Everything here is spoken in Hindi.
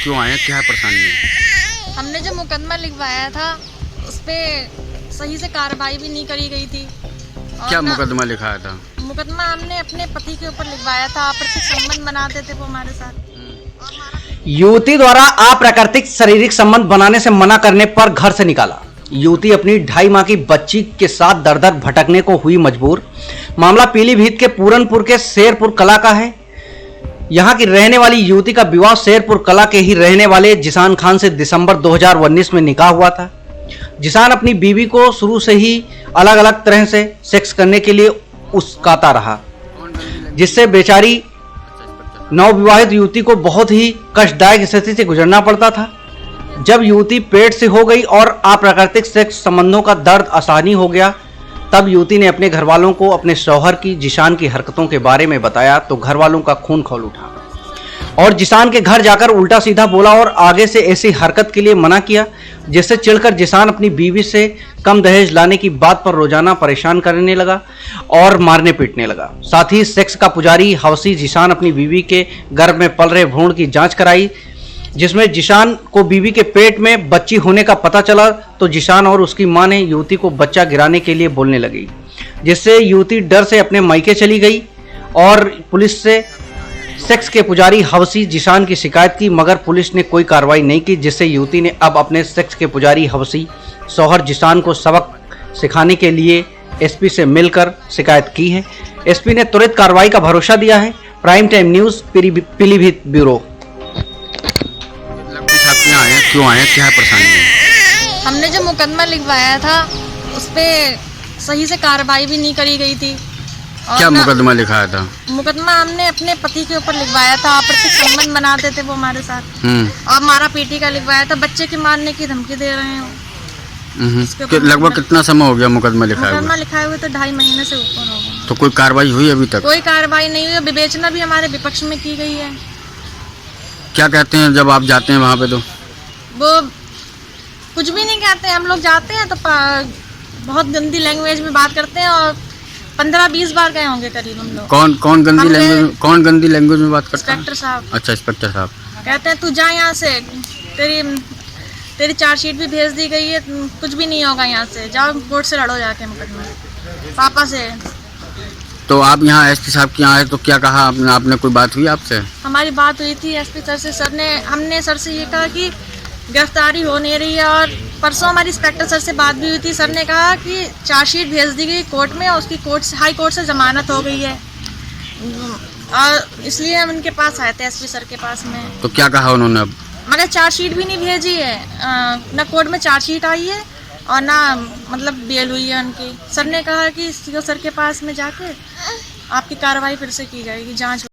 क्यों आए हैं, क्या परेशानी है? हमने जो मुकदमा लिखवाया था उस पे सही से कार्रवाई भी नहीं करी गई थी। क्या मुकदमा लिखाया था? मुकदमा हमने अपने पति के ऊपर लिखवाया था, आपराधिक संबंध बनाते थे वो हमारे साथ। युवती द्वारा अप्राकृतिक शारीरिक संबंध बनाने से मना करने पर घर से निकाला। युवती अपनी 2.5 माह की बच्ची के साथ दर दर भटकने को हुई मजबूर। मामला पीलीभीत के पूरनपुर के शेरपुर कला का है। यहां की रहने वाली युवती का विवाह शेरपुर कला के ही रहने वाले जिसान खान से दिसंबर 2019 में निकाह हुआ था। जिसान अपनी बीवी को शुरू से ही अलग अलग तरह से सेक्स करने के लिए उकसाता रहा, जिससे बेचारी नवविवाहित युवती को बहुत ही कष्टदायक स्थिति से गुजरना पड़ता था। जब युवती पेट से हो गई और अप्राकृतिक सेक्स संबंधों का दर्द आसानी हो गया, तब युवती ने अपने घर वालों को अपने शौहर की जिसान की हरकतों के बारे में बताया तो घर वालों का खून खौल उठा और जिसान के घर जाकर उल्टा सीधा बोला और आगे से ऐसी हरकत के लिए मना किया, जिससे चिढ़कर जिसान अपनी बीवी से कम दहेज लाने की बात पर रोजाना परेशान करने लगा और मारने पीटने लगा। साथ ही सेक्स का पुजारी हवसी जिसान अपनी बीवी के गर्भ में पल रहे भ्रूण की जांच कराई, जिसमें जिसान को बीवी के पेट में बच्ची होने का पता चला तो जिसान और उसकी मां ने युवती को बच्चा गिराने के लिए बोलने लगी, जिससे युवती डर से अपने मायके चली गई और पुलिस से सेक्स के पुजारी हवसी जिसान की शिकायत की, मगर पुलिस ने कोई कार्रवाई नहीं की, जिससे युवती ने अब अपने सेक्स के पुजारी हवसी शौहर जिसान को सबक सिखाने के लिए एसपी से मिलकर शिकायत की है। एसपी ने त्वरित कार्रवाई का भरोसा दिया है। Prime time news Pilibhit bureau. आए हैं, क्यों आए हैं, क्या परेशानी है? हमने जो मुकदमा लिखवाया था उस पे सही से कार्रवाई भी नहीं करी गई थी। क्या मुकदमा लिखाया था? मुकदमा हमने अपने पति के ऊपर लिखवाया था, आपराधिक संबंध बनाते थे वो हमारे साथ और मारा पीटी का लिखवाया था। बच्चे के मारने की धमकी दे रहे हैं। लगभग कितना समय हो गया मुकदमा लिखाया? मुकदमा लिखाए हुए तो 2.5 महीने से ऊपर हो गया। तो कोई कार्रवाई हुई अभी तक? कोई कार्रवाई नहीं हुई। विवेचना भी हमारे विपक्ष में की गई है। क्या कहते हैं जब आप जाते हैं वहाँ पे? तो वो कुछ भी नहीं कहते। हम लोग जाते हैं तो बहुत गंदी लैंग्वेज में बात करते हैं और 15-20 बार गए होंगे करीब हम लोग। कौन गंदी लैंग्वेज में बात करते हैं? इंस्पेक्टर साहब। अच्छा, इंस्पेक्टर साहब कहते हैं तू जा यहाँ से, तेरी चार्जशीट भी भेज दी गई है, कुछ भी नहीं होगा यहाँ से, जाओ कोर्ट से लड़ो जाके मुकदमा पापा से। तो आप यहाँ एसपी साहब के यहाँ आए तो क्या कहा आपने कोई बात हुई आपसे? हमारी बात हुई थी एसपी सर से। हमने सर से ये कहा कि गिरफ्तारी हो नहीं रही है और परसों हमारी इंस्पेक्टर सर से बात भी हुई थी। सर ने कहा कि चार्जशीट भेज दी गई कोर्ट में और उसकी हाई कोर्ट से जमानत हो गई है और इसलिए हम उनके पास आए थे, एसपी सर के पास में। तो क्या कहा उन्होंने अब? मगर चार्जशीट भी नहीं भेजी है, ना कोर्ट में चार्जशीट आई है और ना मतलब बेल हुई है उनकी। सर ने कहा कि सीओ सर के पास में जाके आपकी कार्रवाई फिर से की जाएगी, जाँच